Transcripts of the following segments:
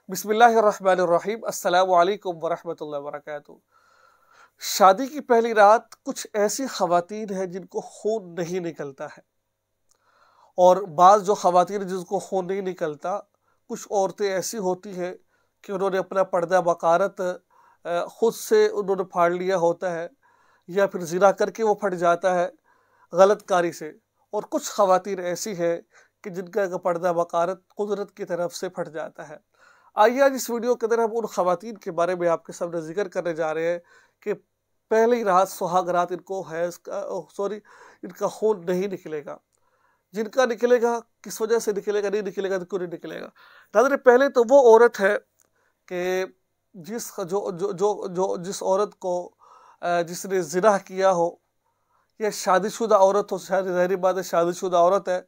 बिस्मिल्लाहिर्रहमानिर्रहीम अस्सलामु अलैकुम वरहमतुल्लाहि वबरकातुहू। शादी की पहली रात कुछ ऐसी ख़वातीन हैं जिनको खून नहीं निकलता है, और बाज़ जो ख़वातीन जिनको खून नहीं निकलता, कुछ औरतें ऐसी होती हैं कि उन्होंने अपना पर्दा बकारत ख़ुद से उन्होंने फाड़ लिया होता है, या फिर ज़िना करके वो फट जाता है गलत कारी से। और कुछ ख़वातीन ऐसी हैं कि जिनका पर्दा बकारत कुदरत की तरफ से फट जाता है। आइए आज इस वीडियो के अंदर हम उन ख़वातीन के बारे में आपके सामने ज़िक्र करने जा रहे हैं कि पहली रात सुहाग रात इनको इनका खून नहीं निकलेगा। जिनका निकलेगा किस वजह से निकलेगा, नहीं निकलेगा तो क्यों नहीं निकलेगा। नाज़रीन, पहले तो वो औरत है कि जिस औरत को जिसने ज़िना किया हो, या शादीशुदा औरत हो, ज़ाहिर बात है शादीशुदा औरत है,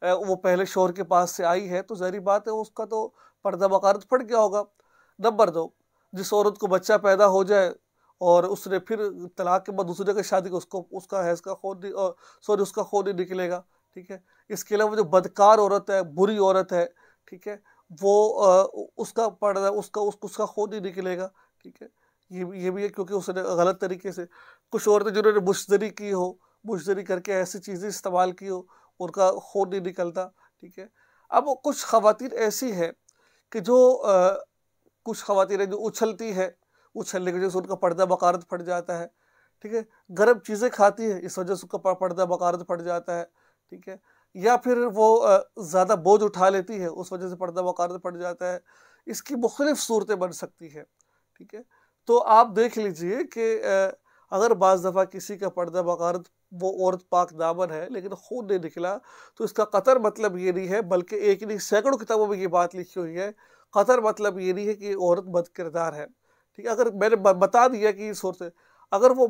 वो पहले शौहर के पास से आई है तो ज़ाहिर बात है उसका तो पर्दा बकारत फट गया होगा। नंबर 2, जिस औरत को बच्चा पैदा हो जाए और उसने फिर तलाक के बाद दूसरे की शादी को उसका हैज़ का खून उसका खून नहीं निकलेगा। ठीक है। इसके अलावा जो बदकार औरत है, बुरी औरत है, ठीक है, वो उसका पर्दा उसका खून नहीं निकलेगा। ठीक है। ये भी है क्योंकि उसने गलत तरीके से, कुछ औरतें जिन्होंने मुश्तरी की हो, मुश्तरी करके ऐसी चीज़ें इस्तेमाल की हो, उनका खून नहीं निकलता। ठीक है। अब कुछ ख़वातीन ऐसी है कि जो कुछ ख़वातीन जो उछलती है, उछलने की वजह से उनका पर्दा बकारत फट जाता है। ठीक है। गर्म चीज़ें खाती है, इस वजह से उसका पर्दा बकारत फट जाता है। ठीक है। या फिर वो ज़्यादा बोझ उठा लेती है, उस वजह से पर्दा बकारत फट जाता है। इसकी मुख्तलिफ़ सूरतें बन सकती है। ठीक है। तो आप देख लीजिए कि अगर बाज़ दफ़ा किसी का पर्दा बकारत, वो औरत पाक दामन है लेकिन खून नहीं निकला, तो इसका कतर मतलब ये नहीं है, बल्कि एक नहीं सैकड़ों किताबों में ये बात लिखी हुई है। कतर मतलब ये नहीं है कि औरत बदकिरदार है। ठीक है। अगर मैंने बता दिया कि सूरत, अगर वो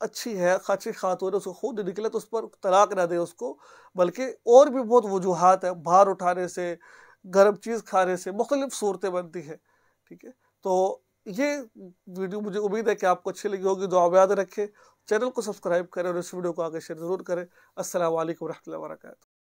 अच्छी है, अच्छी खातून है, उसको खून नहीं निकला तो उस पर तलाक ना दे उसको, बल्कि और भी बहुत वजूहात है, भार उठाने से, गर्म चीज़ खाने से मुख्तलिफ़ सूरतें बनती हैं। ठीक है। तो ये वीडियो मुझे उम्मीद है कि आपको अच्छी लगी होगी। दुआ में याद रखें, चैनल को सब्सक्राइब करें और इस वीडियो को आगे शेयर ज़रूर करें। अस्सलामु अलैकुम रहमतुल्लाहि व बरकातुहू।